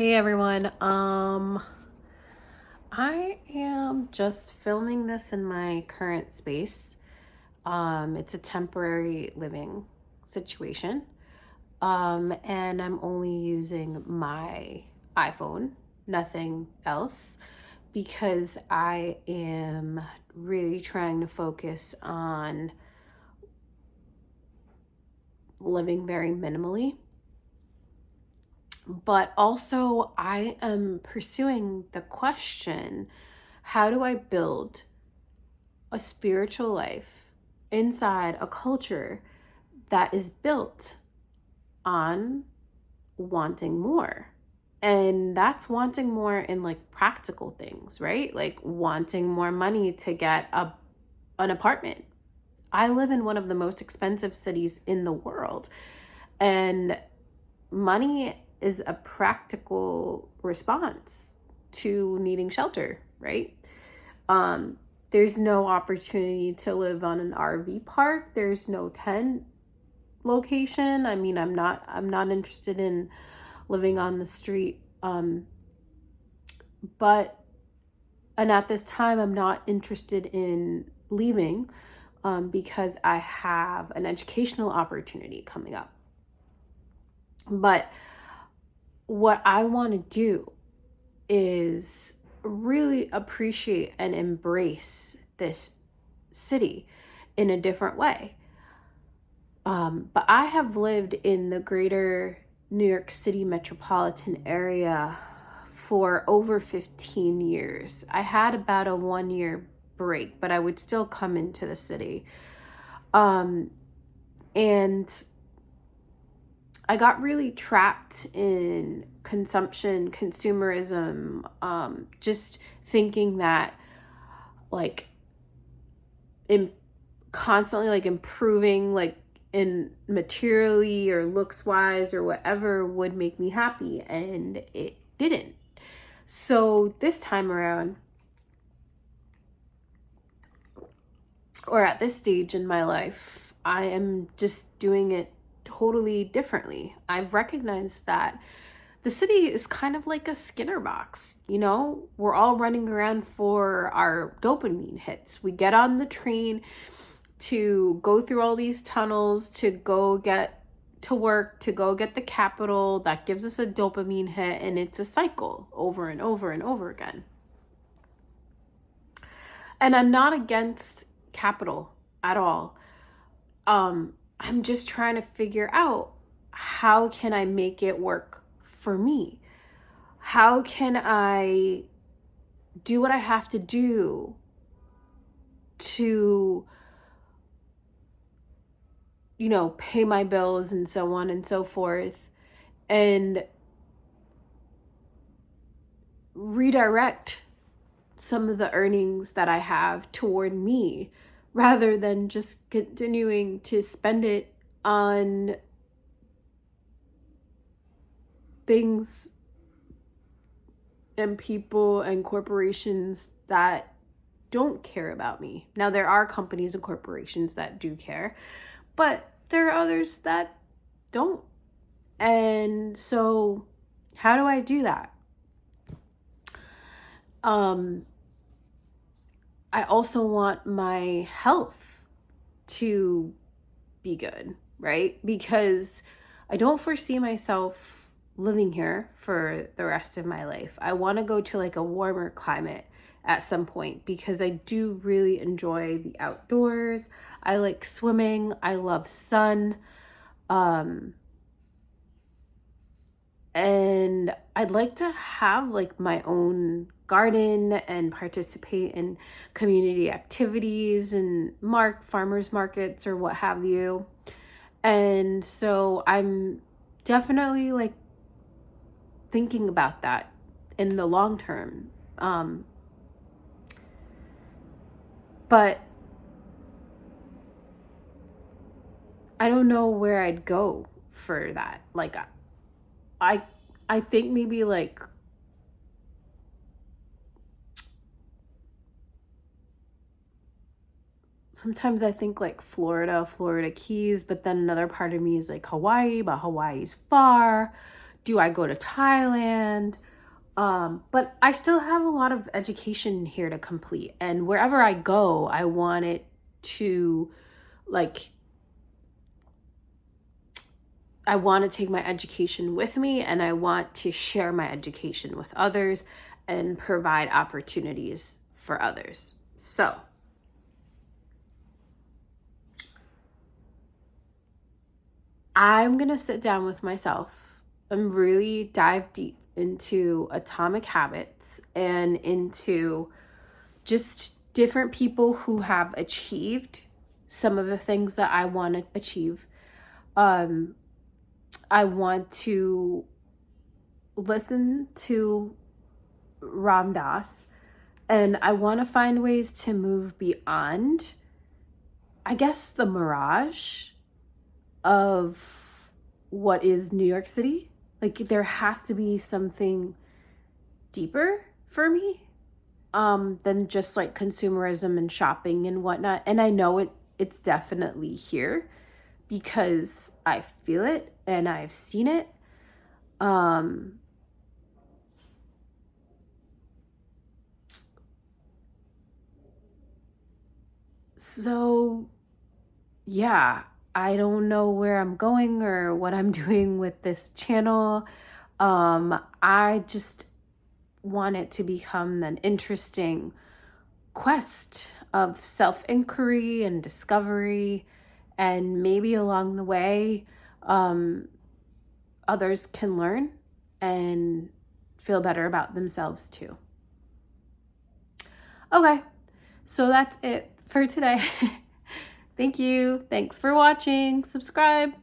Hey everyone. I am just filming this in my current space. It's a temporary living situation. And I'm only using my iPhone, nothing else, because I am really trying to focus on living very minimally. But also, I am pursuing the question, how do I build a spiritual life inside a culture that is built on wanting more? And that's wanting more in like practical things, right? Like wanting more money to get an apartment. I live in one of the most expensive cities in the world, and money is a practical response to needing shelter, right? Um, there's no opportunity to live on an RV park. There's no tent location. I mean, I'm not interested in living on the street. But and at this time I'm not interested in leaving because I have an educational opportunity coming up. But what I want to do is really appreciate and embrace this city in a different way. But I have lived in the greater New York City metropolitan area for over 15 years. I had about a 1 year break, but I would still come into the city. Um, and I got really trapped in consumption, consumerism, just thinking that like in constantly like improving like in materially or looks wise or whatever would make me happy, and it didn't. So this time around, or at this stage in my life, I am just doing it totally differently. I've recognized that the city is kind of like a Skinner box. We're all running around for our dopamine hits. We get on the train to go through all these tunnels to go get to work, to go get the capital. That gives us a dopamine hit, and it's a cycle over and over and over again. And I'm not against capital at all. I'm just trying to figure out, how can I make it work for me? How can I do what I have to do to, pay my bills and so on and so forth, and redirect some of the earnings that I have toward me, rather than just continuing to spend it on things and people and corporations that don't care about me. Now, there are companies and corporations that do care, but there are others that don't. And so, how do I do that? Um, I also want my health to be good, right? Because I don't foresee myself living here for the rest of my life. I want to go to like a warmer climate at some point, because I do really enjoy the outdoors. I like swimming. I love sun. Um, and I'd like to have like my own garden and participate in community activities and farmers markets or what have you. And so I'm definitely like thinking about that in the long term. But I don't know where I'd go for that. Like I I think maybe like sometimes I think like Florida Keys, but then another part of me is like Hawaii, but Hawaii's far. Do I go to Thailand? But I still have a lot of education here to complete. And wherever I go, I want it to, like, I want to take my education with me, and I want to share my education with others and provide opportunities for others. So, I'm going to sit down with myself and really dive deep into Atomic Habits and into just different people who have achieved some of the things that I want to achieve. I want to listen to Ram Dass, and I want to find ways to move beyond, I guess, the mirage of what is New York City. Like, there has to be something deeper for me than just like consumerism and shopping and whatnot. And I know it's definitely here because I feel it and I've seen it. So yeah, I don't know where I'm going or what I'm doing with this channel. I just want it to become an interesting quest of self-inquiry and discovery, and maybe along the way, others can learn and feel better about themselves too. Okay, so that's it for today. Thank you. Thanks for watching. Subscribe.